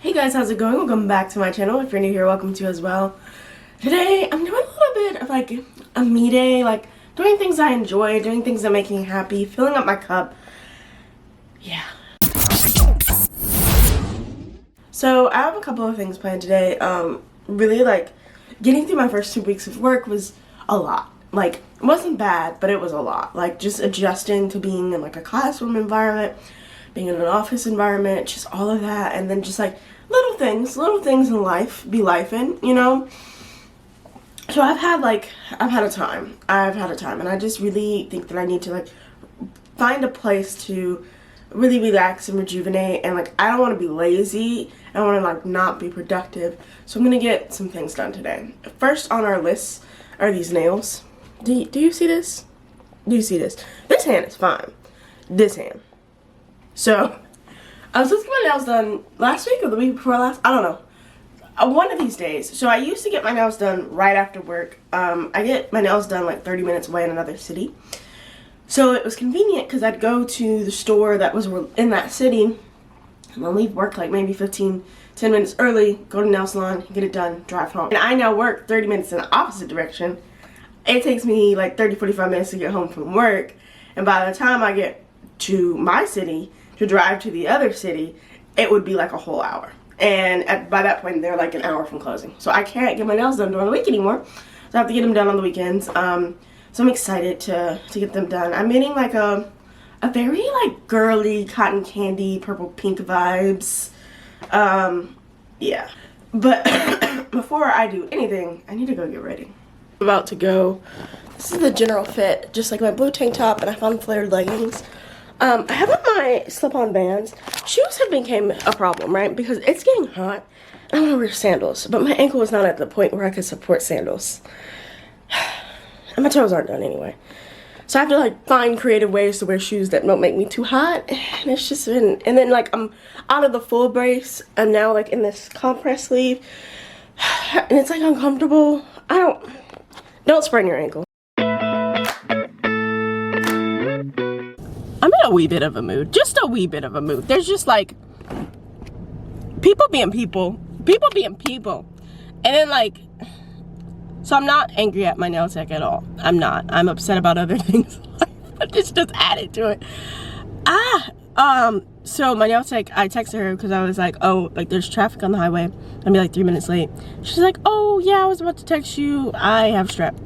Hey guys, how's it going? Welcome back to my channel. If you're new here, welcome to as well. Today, I'm doing a little bit of like a me day, like doing things I enjoy, doing things that make me happy, filling up my cup. Yeah. So I have a couple of things planned today. Really like getting through my first 2 weeks of work was a lot. Like, it wasn't bad, but it was a lot. Like, just adjusting to being in like a classroom environment, being in an office environment, just all of that, and then just like little things in life be life in, you know? So I've had a time, and I just really think that I need to like find a place to really relax and rejuvenate, and like I don't want to be lazy, I want to like not be productive, so I'm gonna get some things done today. First on our list are these nails. Do you see this? Do you see this? This hand is fine. This hand. So I was supposed to get my nails done last week or the week before last. I don't know. One of these days. So I used to get my nails done right after work. I get my nails done like 30 minutes away in another city. So it was convenient because I'd go to the store that was in that city and then leave work like maybe 10 minutes early, go to the nail salon, get it done, drive home. And I now work 30 minutes in the opposite direction. It takes me like 45 minutes to get home from work. And by the time I get to my city, to drive to the other city, it would be like a whole hour. And by that point, they're like an hour from closing. So I can't get my nails done during the week anymore. So I have to get them done on the weekends. So I'm excited to get them done. I'm getting like a very like girly cotton candy, purple pink vibes. Yeah. But before I do anything, I need to go get ready. I'm about to go. This is the general fit, just like my blue tank top, and I found flared leggings. I have on my slip-on Vans. Shoes have become a problem, right? Because it's getting hot. I want to wear sandals, but my ankle is not at the point where I could support sandals. And my toes aren't done anyway. So I have to like find creative ways to wear shoes that don't make me too hot. And it's just been, and then like I'm out of the full brace and now like in this compress sleeve. And it's like uncomfortable. Don't sprain your ankle. I'm in a wee bit of a mood. Just a wee bit of a mood. There's just like people being people. People being people. And then like, so I'm not angry at my nail tech at all. I'm not. I'm upset about other things. But this just added to it. So my nail tech, I texted her because I was like, oh, like there's traffic on the highway. I'll be like 3 minutes late. She's like, oh yeah, I was about to text you. I have strep.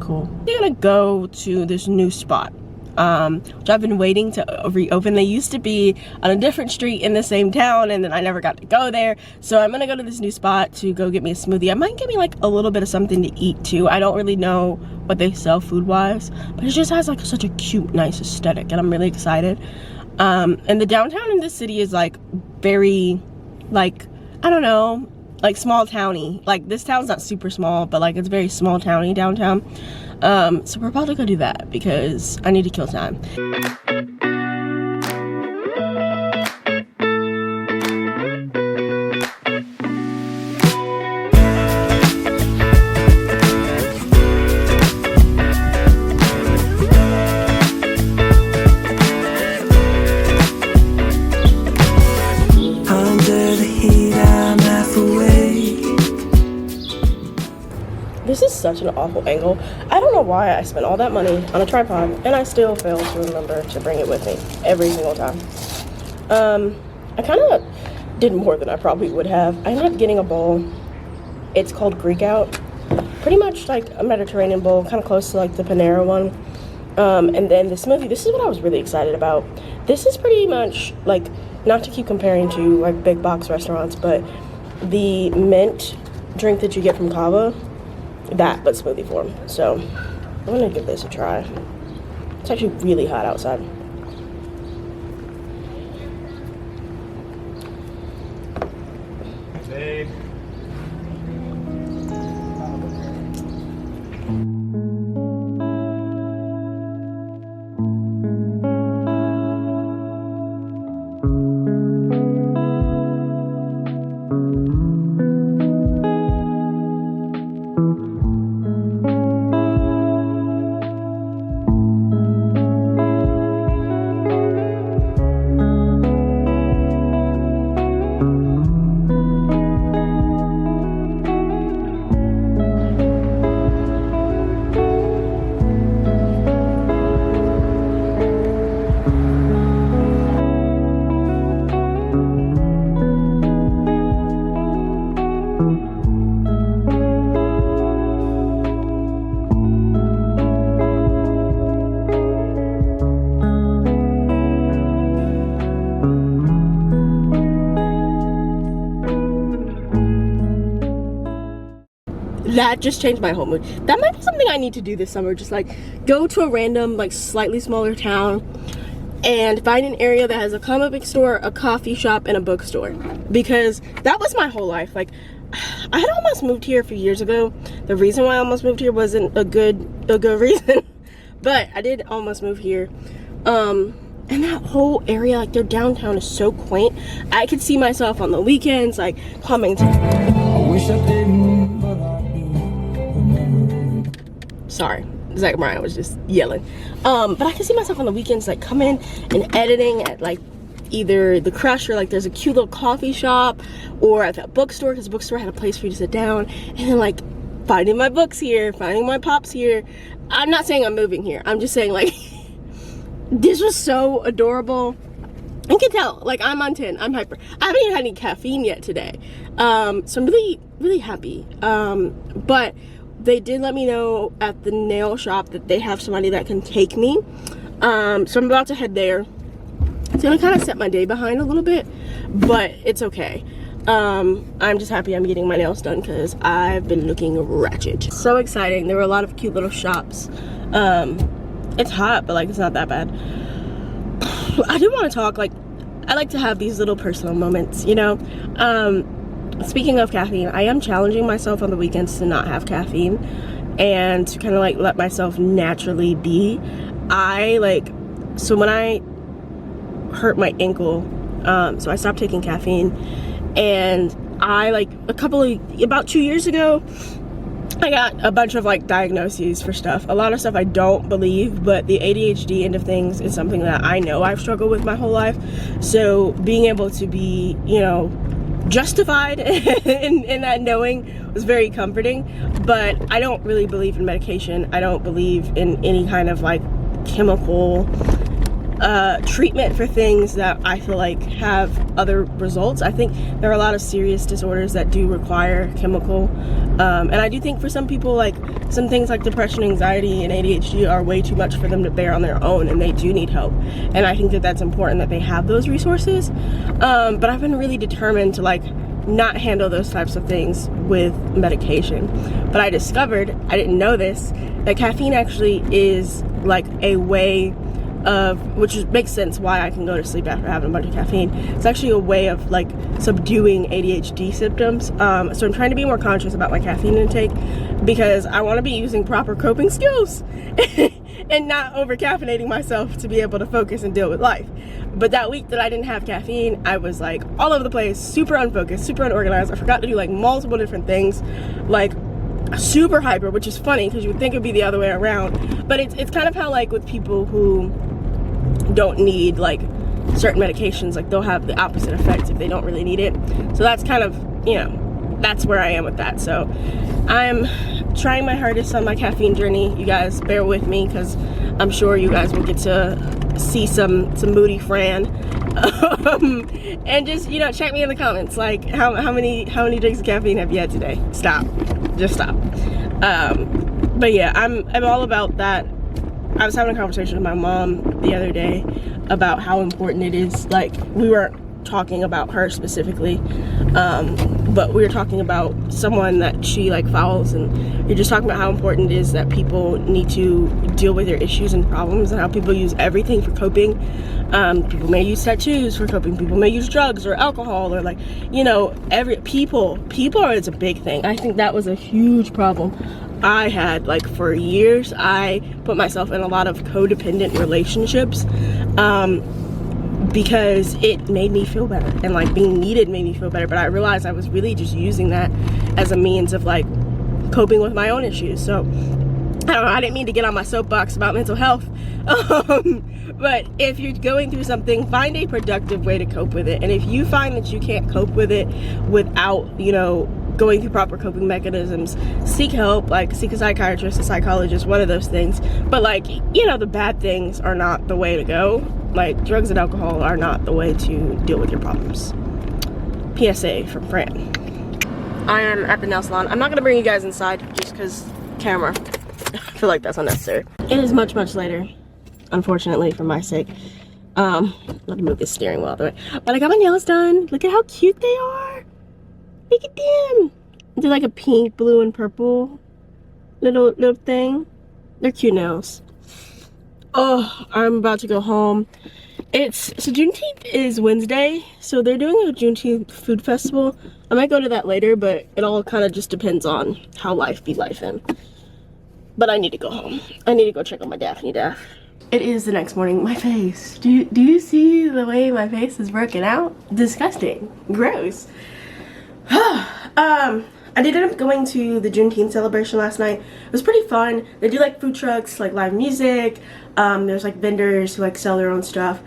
Cool. We're gonna go to this new spot, which I've been waiting to reopen. They used to be on a different street in the same town, and then I never got to go there. So I'm gonna go to this new spot to go get me a smoothie. I might get me like a little bit of something to eat too. I don't really know what they sell food wise, but it just has like such a cute, nice aesthetic, and I'm really excited. And the downtown in this city is like very, like, I don't know, like small towny. Like this town's not super small, but like it's very small towny downtown. So we're about to go do that because I need to kill time. This is such an awful angle. I don't know why I spent all that money on a tripod and I still fail to remember to bring it with me every single time. I kind of did more than I probably would have. I ended up getting a bowl. It's called Greek Out. Pretty much like a Mediterranean bowl, kind of close to like the Panera one. And then the smoothie, this is what I was really excited about. This is pretty much like, not to keep comparing to like big box restaurants, but the mint drink that you get from Cava, that but smoothie form. So I'm gonna give this a try. It's actually really hot outside. Babe. That just changed my whole mood. That might be something I need to do this summer. Just like go to a random, like slightly smaller town and find an area that has a comic book store, a coffee shop, and a bookstore. Because that was my whole life. Like, I had almost moved here a few years ago. The reason why I almost moved here wasn't a good reason, but I did almost move here. And that whole area, like their downtown is so quaint. I could see myself on the weekends, like coming to. I wish I didn't, but I do. Sorry, Zach Bryan was just yelling. But I could see myself on the weekends, like coming and editing at like either the Crush or like there's a cute little coffee shop, or at that bookstore, because the bookstore had a place for you to sit down, and then like finding my books here, finding my pops here. I'm not saying I'm moving here. I'm just saying like this was so adorable. You can tell, like I'm on 10, I'm hyper. I haven't even had any caffeine yet today. So I'm really happy. But they did let me know at the nail shop that they have somebody that can take me. So I'm about to head there. It's gonna kind of set my day behind a little bit, but it's okay. I'm just happy I'm getting my nails done because I've been looking ratchet. So exciting. There were a lot of cute little shops. It's hot, but like it's not that bad. I do want to talk, like I like to have these little personal moments, you know. Speaking of caffeine, I am challenging myself on the weekends to not have caffeine and to kind of like let myself naturally be. So when I hurt my ankle, so I stopped taking caffeine, and I about 2 years ago I got a bunch of like diagnoses for stuff. A lot of stuff I don't believe, but the ADHD end of things is something that I know I've struggled with my whole life. So being able to be, you know, justified in that knowing was very comforting. But I don't really believe in medication. I don't believe in any kind of like chemical treatment for things that I feel like have other results. I think there are a lot of serious disorders that do require chemical, and I do think for some people, like some things like depression, anxiety, and ADHD are way too much for them to bear on their own, and they do need help. And I think that that's important that they have those resources, but I've been really determined to like not handle those types of things with medication. But I discovered, I didn't know this, that caffeine actually is like a way of, which makes sense why I can go to sleep after having a bunch of caffeine. It's actually a way of like subduing ADHD symptoms. So I'm trying to be more conscious about my caffeine intake because I want to be using proper coping skills and not over caffeinating myself to be able to focus and deal with life. But that week that I didn't have caffeine, I was like all over the place, super unfocused, super unorganized. I forgot to do like multiple different things, like super hyper, which is funny because you would think it'd be the other way around. But it's kind of how like with people who don't need like certain medications, like they'll have the opposite effect if they don't really need it. So that's kind of, you know, that's where I am with that. So I'm trying my hardest on my caffeine journey. You guys bear with me because I'm sure you guys will get to see some moody Fran. And just, you know, check me in the comments, like how many drinks of caffeine have you had today? Stop, just stop. But yeah, I'm all about that. I was having a conversation with my mom the other day about how important it is. Like, we weren't talking about her specifically, but we were talking about someone that she like follows, and you're just talking about how important it is that people need to deal with their issues and problems, and how people use everything for coping. People may use tattoos for coping. People may use drugs or alcohol, or like, you know, people is a big thing. I think that was a huge problem I had, like, for years. I put myself in a lot of codependent relationships because it made me feel better, and like being needed made me feel better. But I realized I was really just using that as a means of like coping with my own issues. So I don't know, I didn't mean to get on my soapbox about mental health, but if you're going through something, find a productive way to cope with it. And if you find that you can't cope with it without, you know, going through proper coping mechanisms, seek help. Like, seek a psychiatrist, a psychologist, one of those things. But like, you know, the bad things are not the way to go. Like, drugs and alcohol are not the way to deal with your problems. PSA from Fran. I am at the nail salon. I'm not gonna bring you guys inside just because camera. I feel like that's unnecessary. It is much later, unfortunately, for my sake. Let me move this steering wheel out the way. But I got my nails done. Look at how cute they are. Look at them. They're like a pink, blue, and purple little thing. They're cute nails. Oh, I'm about to go home. So Juneteenth is Wednesday, so they're doing a Juneteenth food festival. I might go to that later, but it all kind of just depends on how life be lifing. But I need to go home. I need to go check on my Daphne Daff. It is the next morning. My face. Do you see the way my face is working out? Disgusting. Gross. I did end up going to the Juneteenth celebration last night. It was pretty fun. They do like food trucks, like live music. There's like vendors who like sell their own stuff.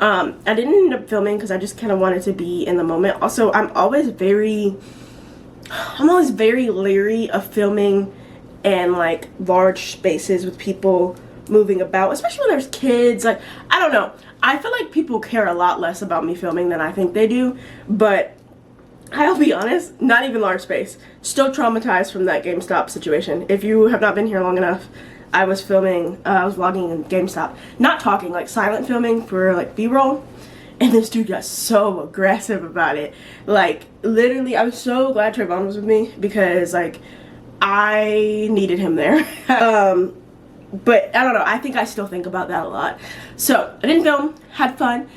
I didn't end up filming because I just kind of wanted to be in the moment. Also, I'm always very leery of filming in like large spaces with people moving about, especially when there's kids. Like, I don't know. I feel like people care a lot less about me filming than I think they do, but I'll be honest, not even large space. Still traumatized from that GameStop situation. If you have not been here long enough, I was filming, I was vlogging in GameStop. Not talking, like silent filming for like B-roll. And this dude got so aggressive about it. Like, literally, I was so glad Trayvon was with me because, like, I needed him there. But I don't know, I think I still think about that a lot. So, I didn't film, had fun.